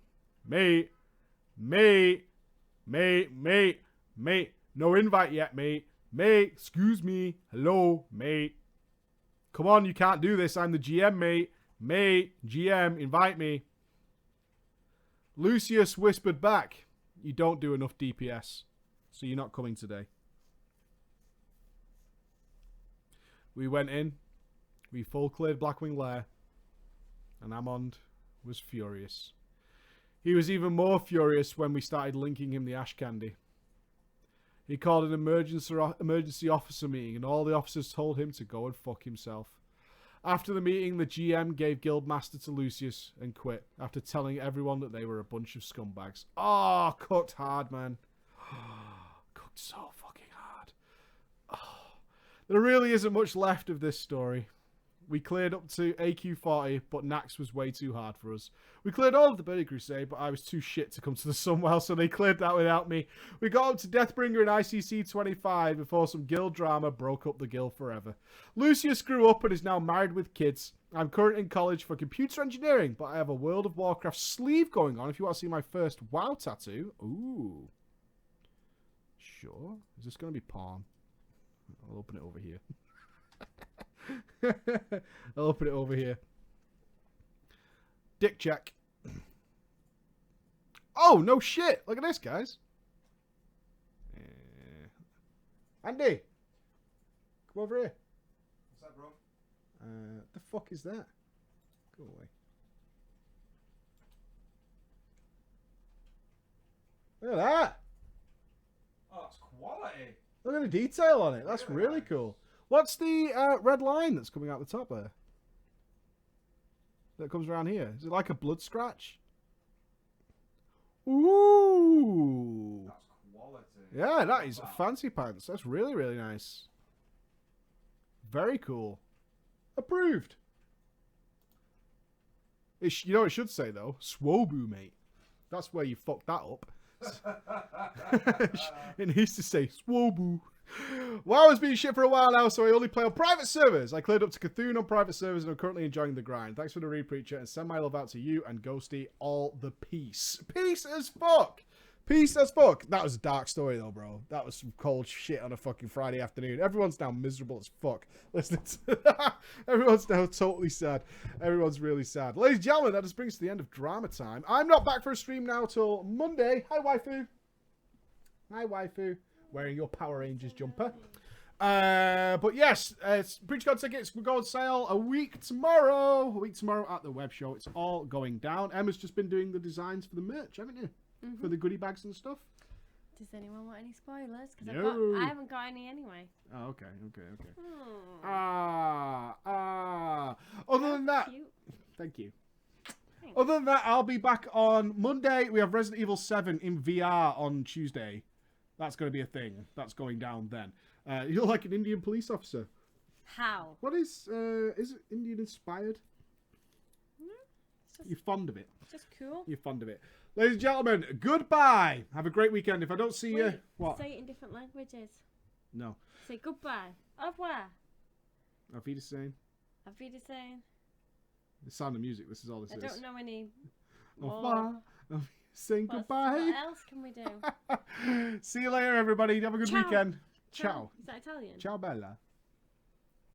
Mate. No invite yet, mate. Mate, excuse me. Hello, mate. Come on, you can't do this. I'm the GM, mate. Mate, GM, invite me. Lucius whispered back, you don't do enough DPS, so you're not coming today. We went in. We full cleared Blackwing Lair. And Amond was furious. He was even more furious when we started linking him the Ash Candy. He called an emergency officer meeting and all the officers told him to go and fuck himself. After the meeting, the GM gave Guildmaster to Lucius and quit after telling everyone that they were a bunch of scumbags. Oh, cooked hard, man. Cooked so fucking hard. Oh. There really isn't much left of this story. We cleared up to AQ40, but Nax was way too hard for us. We cleared all of the Burning Crusade, but I was too shit to come to the Sunwell, so they cleared that without me. We got up to Deathbringer and ICC 25 before some guild drama broke up the guild forever. Lucius grew up and is now married with kids. I'm currently in college for computer engineering, but I have a World of Warcraft sleeve going on if you want to see my first WoW tattoo. Ooh. Sure. Is this going to be porn? I'll open it over here. I'll open it over here. Dick check. Oh, no shit. Look at this, guys. Andy. Come over here. What's that, bro? The fuck is that? Go away. Look at that. Oh, it's quality. Look at the detail on it. That's really cool. What's the red line that's coming out the top there? That comes around here. Is it like a blood scratch? Ooh. That's quality. Yeah, that is fancy pants. That's really, really nice. Very cool. Approved. You know what it should say, though? Swobu, mate. That's where you fucked that up. It needs to say Swobu. WoW has been shit for a while now, so I only play on private servers. I cleared up to Cthulhu on private servers and I'm currently enjoying the grind. Thanks for the read, Preacher, and send my love out to you and Ghosty. All the peace. Peace as fuck. Peace as fuck. That was a dark story, though, bro. That was some cold shit on a fucking Friday afternoon. Everyone's now miserable as fuck. Listening to that. Everyone's now totally sad. Everyone's really sad. Ladies and gentlemen, that just brings us to the end of drama time. I'm not back for a stream now till Monday. Hi, waifu. Hi, waifu. Wearing your Power Rangers jumper. But yes, Preacher God tickets will go on sale a week tomorrow. A week tomorrow at the web show. It's all going down. Emma's just been doing the designs for the merch, haven't you? Mm-hmm. For the goodie bags and stuff. Does anyone want any spoilers? Because No. I haven't got any anyway. Oh, okay. Hmm. Other than that, Cute. thank you. Thanks. Other than that, I'll be back on Monday. We have Resident Evil 7 in VR on Tuesday. That's going to be a thing. That's going down then. You're like an Indian police officer. How? What is it Indian inspired? You're fond of it. Just cool. You're fond of it. Ladies and gentlemen, goodbye. Have a great weekend. If I don't see you, Wait, what? Say it in different languages. No. Say goodbye. Au revoir. Auf Wiedersehen. Auf Wiedersehen. The sound of music. This is all this I is. don't know any Au more. revoir. Saying goodbye. What else can we do? See you later, everybody. Have a good Ciao. weekend. Ciao. Is that Italian? Ciao, Bella.